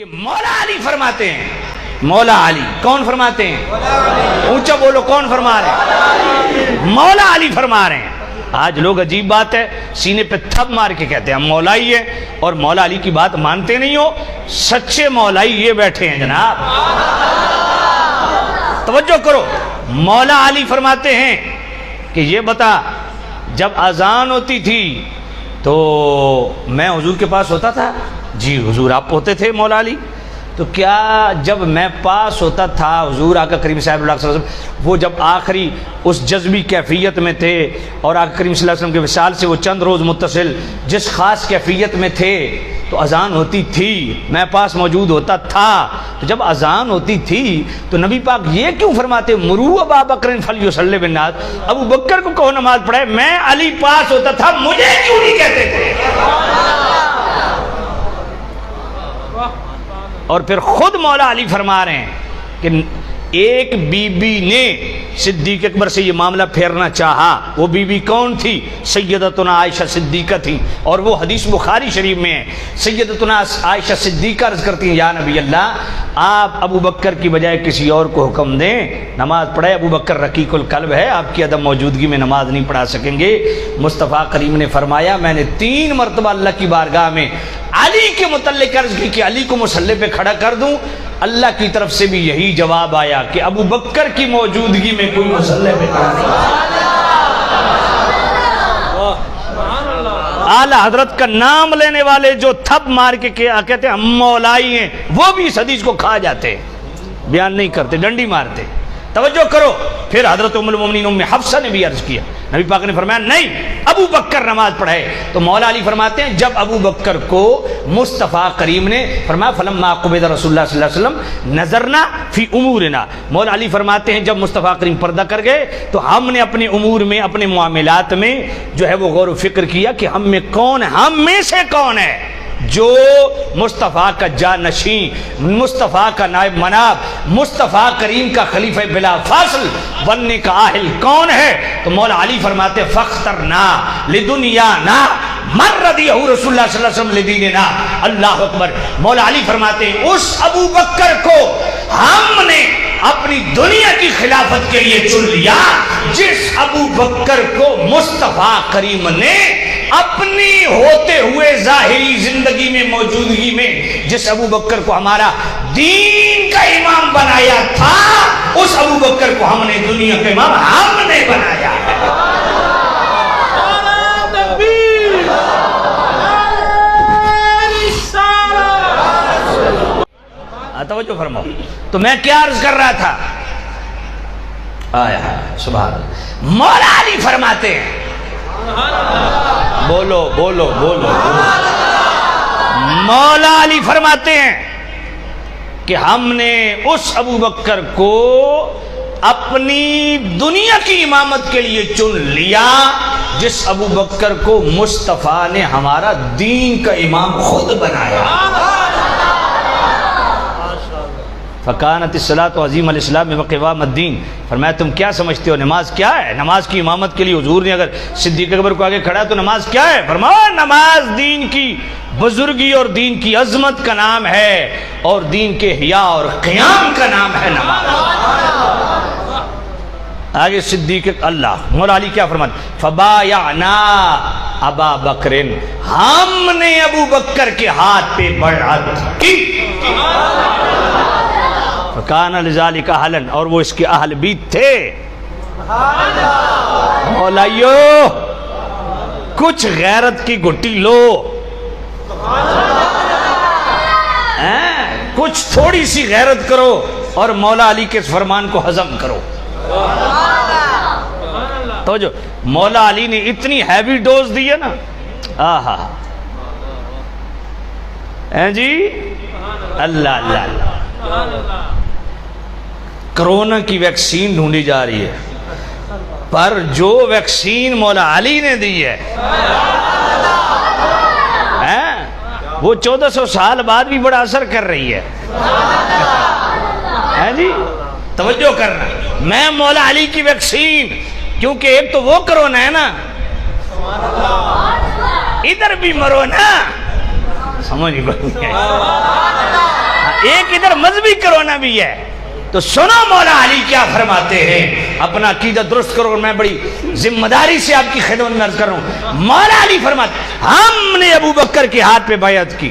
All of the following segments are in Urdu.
کہ مولا علی فرماتے ہیں، مولا علی کون فرماتے ہیں؟ اونچا بولو، کون فرما رہے ہیں؟ مولا علی فرما رہے ہیں۔ آج لوگ عجیب بات ہے سینے پہ تھپ مار کے کہتے ہیں ہم مولائی ہیں اور مولا علی کی بات مانتے نہیں ہو۔ سچے مولائی یہ بیٹھے ہیں جناب، توجہ کرو۔ مولا علی فرماتے ہیں کہ یہ بتا، جب اذان ہوتی تھی تو میں حضور کے پاس ہوتا تھا؟ جی حضور آپ ہوتے تھے مولا علی۔ تو کیا جب میں پاس ہوتا تھا حضور آقا کریم صاحب اللہ علیہ وسلم وہ جب آخری اس جذبی کیفیت میں تھے اور آقا کریم صلی اللہ علیہ وسلم کے وصال سے وہ چند روز متصل جس خاص کیفیت میں تھے تو اذان ہوتی تھی، میں پاس موجود ہوتا تھا، تو جب اذان ہوتی تھی تو نبی پاک یہ کیوں فرماتے مرو ابا بکر فلیصلی بالناس، ابو بکر کو کہو نماز پڑھے؟ میں علی پاس ہوتا تھا، مجھے کیوں نہیں کہتے تھے؟ اور پھر خود مولا علی فرما رہے ہیں کہ ایک بی بی نے صدیق اکبر سے یہ معاملہ پھیرنا چاہا، وہ بی بی کون تھی؟ سیدتنا عائشہ صدیقہ تھی، اور وہ حدیث بخاری شریف میں ہے۔ سیدتنا عائشہ صدیقہ عرض کرتی ہیں یا نبی اللہ آپ ابو بکر کی بجائے کسی اور کو حکم دیں نماز پڑھے، ابو بکر رقیق القلب ہے، آپ کی عدم موجودگی میں نماز نہیں پڑھا سکیں گے۔ مصطفیٰ کریم نے فرمایا میں نے 3 مرتبہ اللہ کی بارگاہ میں علی کے متعلق عرض کی کہ علی کو مصلی پہ کھڑا کر دوں، اللہ کی طرف سے بھی یہی جواب آیا کہ ابو بکر کی موجودگی میں کوئی مصلی پہ کھڑا نہیں۔ اعلی حضرت کا نام لینے والے جو تھپ مار کے کہتے ہیں ہم مولائی ہیں، وہ بھی اس حدیث کو کھا جاتے، بیان نہیں کرتے، ڈنڈی مارتے۔ توجہ کرو، پھر حضرت ام المومنین ام حفصہ نے بھی عرض کیا، نبی پاک نے فرمایا نہیں ابو بکر نماز پڑھے۔ تو مولا علی فرماتے ہیں جب ابو بکر کو مصطفیٰ کریم نے فرمایا فلما قبض رسول اللہ صلی اللہ علیہ وسلم نظرنا فی امورنا، مولا علی فرماتے ہیں جب مصطفیٰ کریم پردہ کر گئے تو ہم نے اپنے امور میں اپنے معاملات میں جو ہے وہ غور و فکر کیا کہ ہم میں کون، ہم میں سے کون ہے جو مصطفیٰ کا جانشین، مصطفیٰ کا نائب مناب، مصطفیٰ کریم کا خلیفہ بلا فاصل بننے کا اہل کون ہے؟ تو مولا علی فرماتے فاخترنا لدنیانا من رضیہ رسول اللہ صلی اللہ علیہ وسلم لدیننا۔ اللہ اکبر۔ مولا علی فرماتے ہیں اس ابو بکر کو ہم نے اپنی دنیا کی خلافت کے لیے چن لیا جس ابو بکر کو مصطفیٰ کریم نے اپنی ہوتے ہوئے ظاہری زندگی میں موجودگی میں جس ابو بکر کو ہمارا دین کا امام بنایا تھا، اس ابو بکر کو ہم نے دنیا کا امام ہم نے بنایا ہے۔ توجہ فرماؤ۔ تو میں کیا عرض کر رہا تھا؟ آیا سبحان اللہ۔ مولا علی فرماتے ہیں بولو بولو بولو، مولا علی فرماتے ہیں کہ ہم نے اس ابو بکر کو اپنی دنیا کی امامت کے لیے چن لیا جس ابو بکر کو مصطفیٰ نے ہمارا دین کا امام خود بنایا۔ فکانت الصلاۃ عظیم الاسلام وقوام الدین، فرمایا تم کیا سمجھتے ہو نماز کیا ہے؟ نماز کی امامت کے لیے حضور نے اگر صدیق اکبر کو آگے کھڑا تو نماز کیا ہے؟ فرمایا نماز دین کی بزرگی اور دین کی عظمت کا نام ہے اور دین کے حیا اور قیام کا نام ہے نماز۔ آگے صدیق اللہ مولا علی کیا فرماتے؟ فبایعنا ابا بکر، ہم نے ابو بکر کے ہاتھ پہ بیعت کی۔ فکان لذالک اہلا، اور وہ اس کے اہل بھی تھے۔ مولائیو کچھ غیرت کی گھٹی لو، کچھ تھوڑی سی غیرت کرو اور مولا علی کے اس فرمان کو ہضم کرو۔ تو جو مولا علی نے اتنی ہیوی ڈوز دی ہے نا، آہا جی اللہ اللہ اللہ۔ کرونا کی ویکسین ڈھونڈی جا رہی ہے، پر جو ویکسین مولا علی نے دی ہے وہ 1400 سال بعد بھی بڑا اثر کر رہی ہے جی۔ توجہ کرنا، میں مولا علی کی ویکسین، کیونکہ ایک تو وہ کرونا ہے نا، ادھر بھی مرو نا، سمجھ گئے؟ ایک ادھر مذہبی کرونا بھی ہے. تو سنو مولا علی کیا فرماتے ہیں, اپنا عقیدہ درست کرو. میں بڑی ذمہ داری سے آپ کی خدمت میں عرض کر رہا ہوں. مولا علی فرماتے ہم نے ابو بکر کے ہاتھ پہ بیعت کی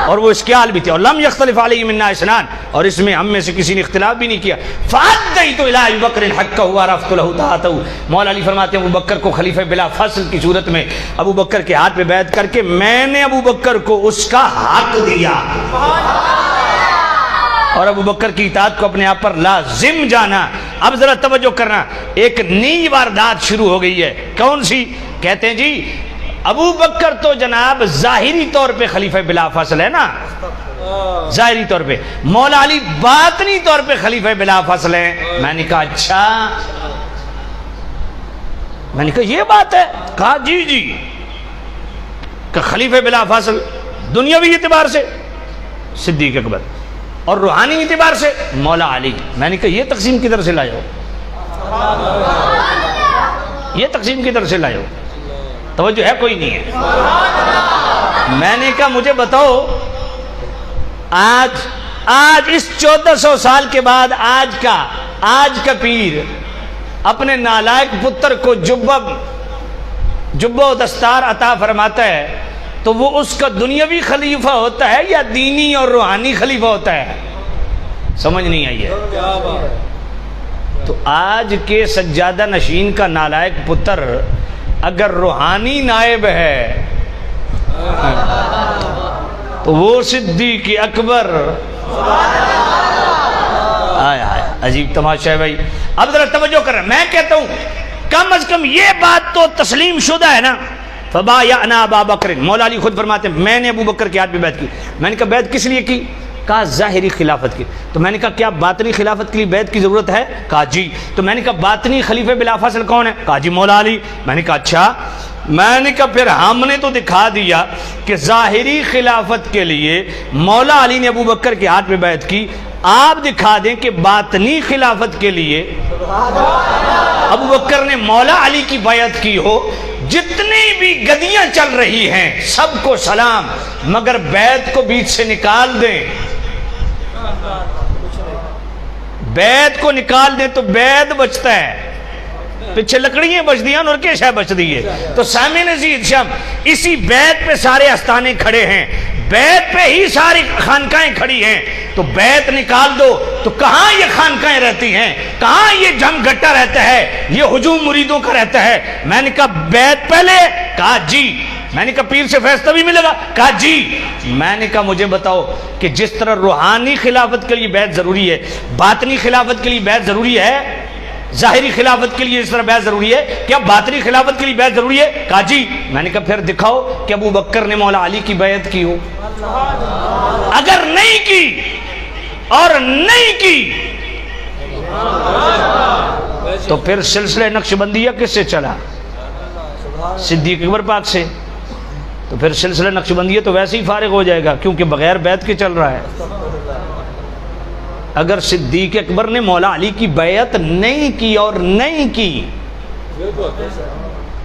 اور وہ اسکیال بھی تھے, اور لم یختلف علیہ منا اسنان, اور اس میں ہم میں سے کسی نے اختلاف بھی نہیں کیا. فادیت الی ابی بکر حقہ وعرفت له طاعتہ. مولا علی فرماتے ہیں ابو بکر کو خلیفہ بلا فصل کی صورت میں ابو بکر کے ہاتھ پہ بیعت کر کے میں نے ابو بکر کو اس کا حق دیا اور ابو بکر کی اطاعت کو اپنے آپ پر لازم جانا. اب ذرا توجہ کرنا, ایک نئی واردات شروع ہو گئی ہے. کون سی؟ کہتے ہیں جی ابو بکر تو جناب ظاہری طور پہ خلیفہ بلا فصل ہے نا, ظاہری طور پہ. مولا علی باطنی طور پہ خلیفہ بلا فصل ہیں. میں نے کہا اچھا, میں نے کہا یہ بات ہے؟ کہا جی جی, کہ خلیفہ بلا فصل دنیاوی اعتبار سے صدیق اکبر اور روحانی اعتبار سے مولا علی. میں نے کہا یہ تقسیم کدھر سے لائے ہو, یہ تقسیم کدھر سے لائے ہو؟ توجہ ہے کوئی نہیں ہے. میں نے کہا مجھے بتاؤ, آج اس 1400 سال کے بعد آج کا پیر اپنے نالائق پتر کو جبہ و دستار عطا فرماتا ہے تو وہ اس کا دنیاوی خلیفہ ہوتا ہے یا دینی اور روحانی خلیفہ ہوتا ہے؟ سمجھ نہیں آئی ہے. تو آج کے سجادہ نشین کا نالائق پتر اگر روحانی نائب ہے تو وہ صدیق اکبر. عجیب تماشا ہے بھائی. اب ذرا توجہ کر رہا, میں کہتا ہوں کم از کم یہ بات تو تسلیم شدہ ہے نا. فبایعنا ابا بکر, مولا علی خود فرماتے ہیں میں نے ابو بکر کے ہاتھ پہ بیعت کی. میں نے کہا بیعت کس لیے کی؟ کہا ظاہری خلافت کی. تو میں نے کہا کیا باطنی خلافت کے لیے بیعت کی ضرورت ہے؟ کہا جی. تو میں نے کہا باطنی خلیفہ بلا فصل کون ہے؟ کہا جی مولا علی. میں نے کہا اچھا. میں نے کہا پھر ہم نے تو دکھا دیا کہ ظاہری خلافت کے لیے مولا علی نے ابو بکر کے ہاتھ پہ بیعت کی, آپ دکھا دیں کہ باطنی خلافت کے لیے ابو بکر نے مولا علی کی بیعت کی ہو. جتنی بھی گدیاں چل رہی ہیں سب کو سلام, مگر بیعت کو بیچ سے نکال دیں, بیعت کو نکال دیں تو بیعت بچتا ہے, پیچھے لکڑیاں بچ دیا اور کیا شے بچ دی ہے. تو سامعین عزیز شام اسی بیعت پہ سارے آستانے کھڑے ہیں, بیعت پہ ہی ساری خانقاہیں کھڑی ہیں. تو بیعت نکال دو تو کہاں یہ خانقاہیں رہتی ہیں, کہاں یہ جم گٹا رہتا ہے, یہ ہجوم مریدوں کا رہتا ہے. میں نے کہا بیعت پہلے, کہا جی. میں نے کہا پیر سے فیصلہ بھی ملے گا, کہا جی. میں نے کہا مجھے بتاؤ کہ جس طرح روحانی خلافت کے لیے بیعت ضروری ہے, باطنی خلافت کے لیے بیعت ضروری ہے, ظاہری خلافت کے لیے اس طرح بیعت ضروری ہے, کیا باطنی خلافت کے لیے بیعت ضروری ہے؟ کہا جی. میں نے کہا پھر دکھاؤ کہ ابو بکر نے مولا علی کی بیعت کی ہو. اگر نہیں کی اور نہیں کی تو پھر سلسلہ نقشبندیہ کس سے چلا؟ صدیق اکبر پاک سے. تو پھر سلسلہ نقشبندیہ تو ویسے ہی فارغ ہو جائے گا کیونکہ بغیر بیعت کے چل رہا ہے. اگر صدیق اکبر نے مولا علی کی بیعت نہیں کی اور نہیں کی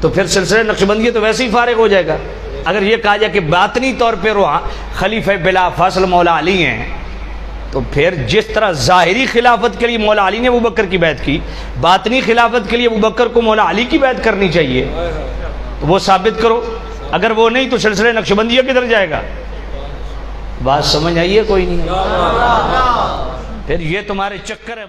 تو پھر سلسلہ نقشبندیہ تو ویسے ہی فارغ ہو جائے گا. اگر یہ کہا جائے کہ باطنی طور پہ خلیفہ بلا فصل مولا علی ہیں تو پھر جس طرح ظاہری خلافت کے لیے مولا علی نے ابو بکر کی بیعت کی, باطنی خلافت کے لیے ابو بکر کو مولا علی کی بیعت کرنی چاہیے. تو وہ ثابت کرو. اگر وہ نہیں تو سلسلہ نقشبندیہ کدھر جائے گا؟ بات سمجھ آئیے کوئی نہیں؟ پھر یہ تمہارے چکر ہے.